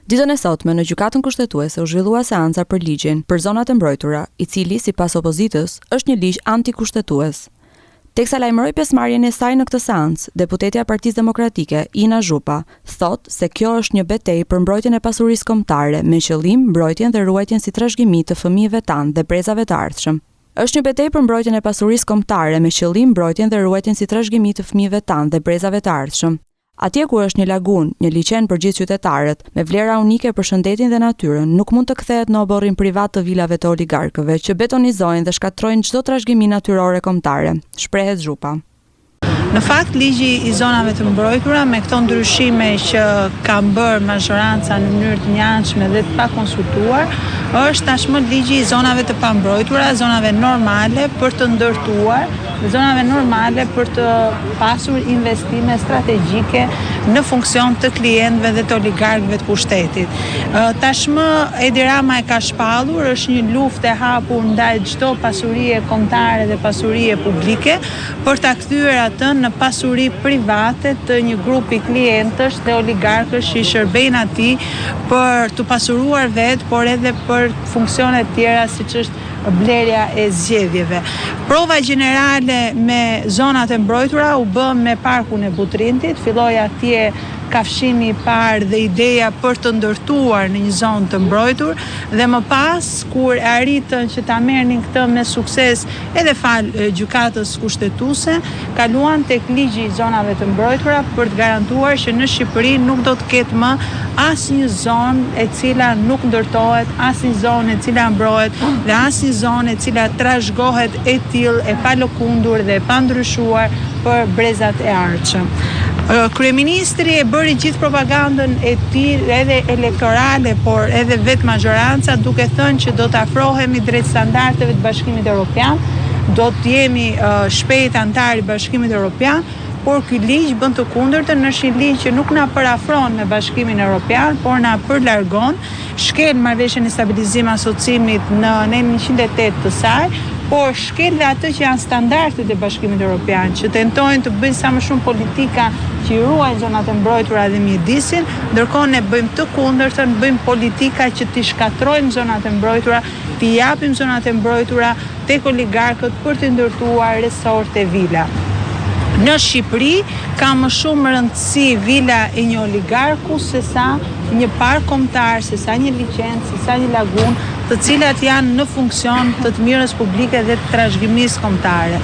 Ditën e sotme në gjykatën kushtetuese u zhvillua seanca për ligjin për zonat e mbrojtura, i cili sipas opozitës është një ligj antikushtetues. Teksa lajmëroi pjesëmarrjen e saj në këtë seancë, deputetja e Partisë Demokratike, Ina Zhupa, thotë se kjo është një betejë për mbrojtjen e pasurisë kombëtare me qëllim mbrojtjen dhe ruajtjen si trashëgimi të fëmijëve tanë dhe brezave të ardhshëm. Është një betejë për mbrojtjen e pasurisë kombëtare me qëllim mbrojtjen dhe ruajtjen si trashëgimi të fëmijëve tanë dhe brezave të ardhshëm. Atje ku është një lagun, një liçen për gjithë qytetarët, me vlera unike për shëndetin dhe natyrën, nuk mund të kthehet në oborrin privat të vilave të oligarkëve që betonizojnë dhe shkatrojnë çdo trashëgimi natyrore kombëtare, shprehet Zhupa. Në fakt, ligji i zonave të mbrojtura me këto ndryshime që kanë bërë majoranca në mënyrë të njëanshme dhe të pakonsultuar, është tashmë ligji i zonave të pambrojtura, zonave normale për të ndërtuar, zonave normale për të pasur investime strategjike në funksion të klientëve dhe të oligarkëve të pushtetit. Tashmë Edi Rama e ka shpallur, është një luftë e hapur ndaj çdo pasurie kombëtare dhe pasurie publike për ta kthyer atë në pasuri private të një grupi klientësh dhe oligarkësh që i shërbejnë atij për të pasuruar vetë, por edhe për funksione të tjera siç është blerja e zgjedhjeve. Prova gjenerale me zonat e mbrojtura u bë me parkun e Butrindit, filloi atje kafshimi i parë dhe ideja për të ndërtuar në një zonë të mbrojtur dhe më pas kur arritën që ta merrnin këtë me sukses edhe fal gjykatës kushtetuese, kaluan tek ligji i zonave të mbrojtura për të garantuar që në Shqipëri nuk do të ketë më asnjë zonë e cila nuk ndërtohet, asnjë zonë e cila mbrohet dhe asnjë zonë e cila trashëgohet e tillë e palëkundur dhe e pandryshuar për brezat e ardhshëm. Kryeministri e bëri gjithë propagandën e tij edhe elektorale, por edhe vetë majoranca duke thënë që do të afrohemi drejt standardeve të Bashkimit Evropian, do të jemi shpejt antar i Bashkimit Evropian, por ky ligj bën të kundërtën, është një ligj që nuk na përafron me Bashkimin Evropian, por na përlargon, shkel marrëveshjen e stabilizim asocimit në anën 108 të saj, por shkel dhe atë që janë standardet e Bashkimit Evropian, që tentojnë të bëjnë sa më shumë politika që i ruajnë zonat e mbrojtura dhe mjedisin, ndërkohë ne bëjmë të kundërtën, bëjmë politika që t'i shkatrojmë zonat e mbrojtura, t'i japim zonat e mbrojtura tek oligarkët për të ndërtuar resort e vila. Në Shqipëri ka më shumë rëndësi vila e një oligarku sesa një park kombëtar, sesa një liçencë, sesa një lagun, të cilat janë në funksion të mirës publike dhe të trashëgimisë kombëtare.